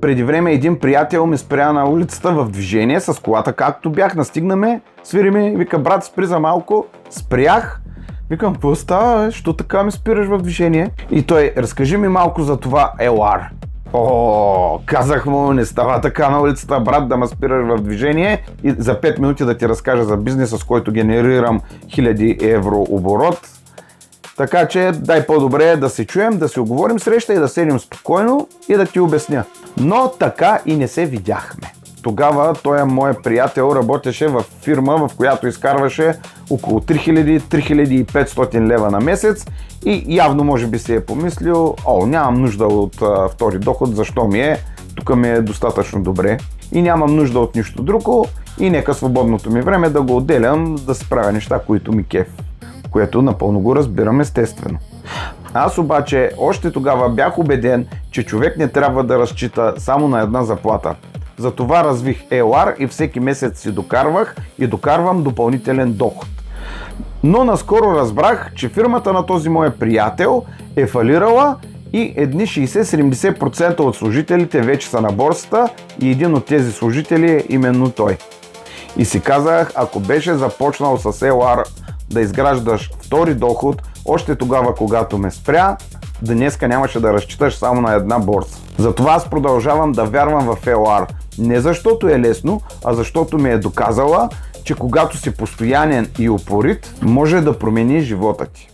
Преди време един приятел ме спря на улицата в движение с колата, както бях, настигнаме, свири ми, вика, брат, спри за малко, спрях. Викам, какво става, що така ме спираш в движение? И той, разкажи ми малко за това LR. Казах му, не става така на улицата, брат, да ме спираш в движение и за 5 минути да ти разкажа за бизнеса, с който генерирам 1000 евро оборот. Така че дай по-добре да се чуем, да си оговорим среща и да седим спокойно и да ти обясня. Но така и не се видяхме. Тогава той моят приятел работеше в фирма, в която изкарваше около 3000-3500 лева на месец и явно може би си е помислил, нямам нужда от втори доход, защо ми е, тук ми е достатъчно добре и нямам нужда от нищо друго и нека свободното ми време да го отделям да си правя неща, които ми кеф, което напълно го разбирам естествено. Аз обаче още тогава бях убеден, че човек не трябва да разчита само на една заплата. Затова развих LR и всеки месец си докарвах и докарвам допълнителен доход. Но наскоро разбрах, че фирмата на този мой приятел е фалирала и едни 60-70% от служителите вече са на борсата и един от тези служители е именно той. И си казах, ако беше започнал с LR да изграждаш втори доход, още тогава, когато ме спря, днеска нямаше да разчиташ само на една борса. Затова аз продължавам да вярвам в LR. Не защото е лесно, а защото ми е доказала, че когато си постоянен и упорит, може да промени живота ти.